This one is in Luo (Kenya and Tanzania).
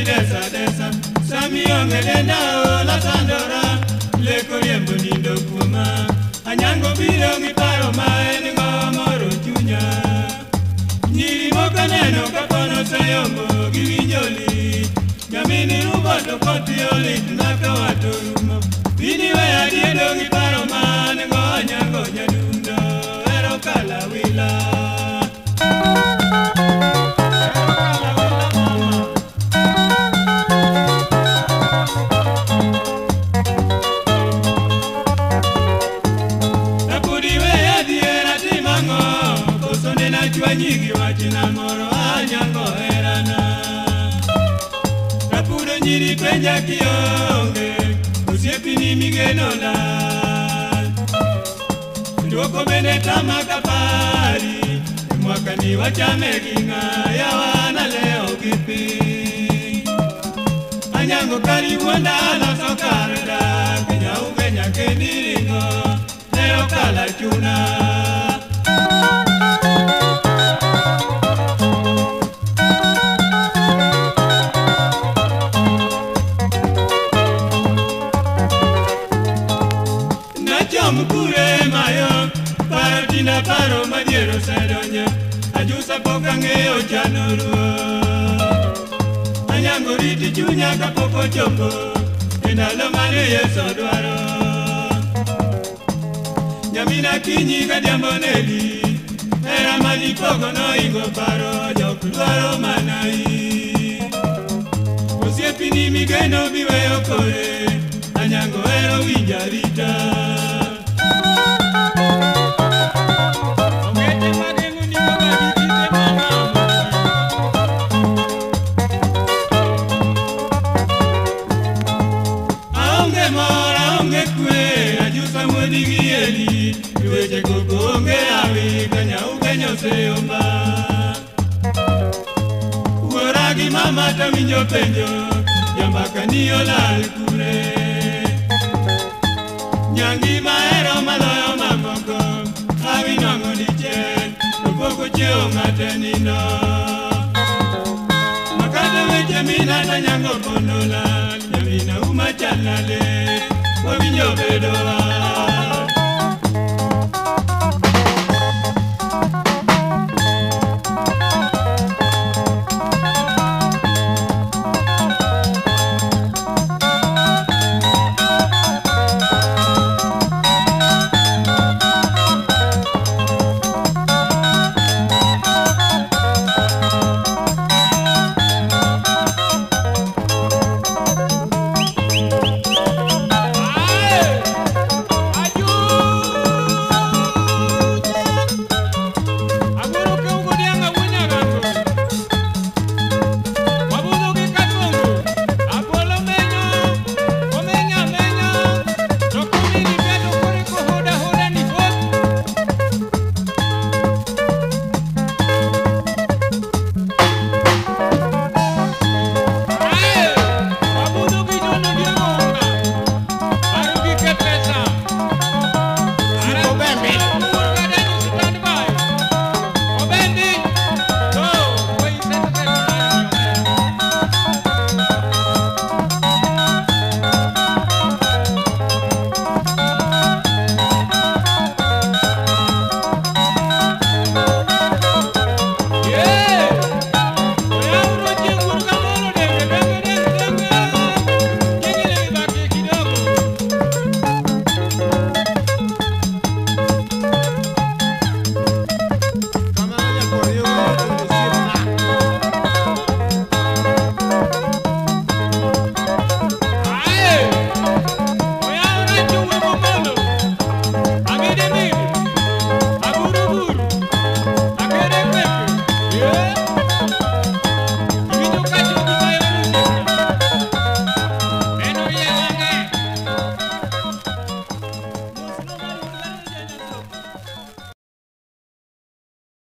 desa desa Samio ngelenda la sandora Le koriembo nindo kuma Anyango biro ngiparo maen ngomoro chunya Nyiri moka neno kapono sayombo givinjoli Nyamini ruboto koti olit naka watorumo Bini wea diedo ngiparo maen ngonyango nyadundo Ero kala wila Nyigi wachina moro anyango herana Rapudo nyiri penja kionge Usiepi ni migeno la Nduoko bende tama kapari Mwaka ni wachame ginga ya wana leo kipi Anyango karibu ndala sokarda Kenya ungenya kediringo Leo kala chuna Mkure mayo, paratina paro madiero sedonya Ajusa poka ngeo chanuru Anyango riti chunya kapoko chombo Endalo mane yeso dwaro Nyamina kinyi kadiambo neli Era mani pogo no ingo paro Joku dwaro manai Osiepi ni migeno biweyo kore Anyango ero winjarita Weche kukunge awi kanya ukenyo seyomba Uoragi mama taminjo penjo Jambaka niyo lal kure Nyangi maero maloyo mamoko Awi nwango ni chen Upoko cheo ngatenino Makata weche mina ta nyango pondola Nyamina umachalale Wabinjo bedoa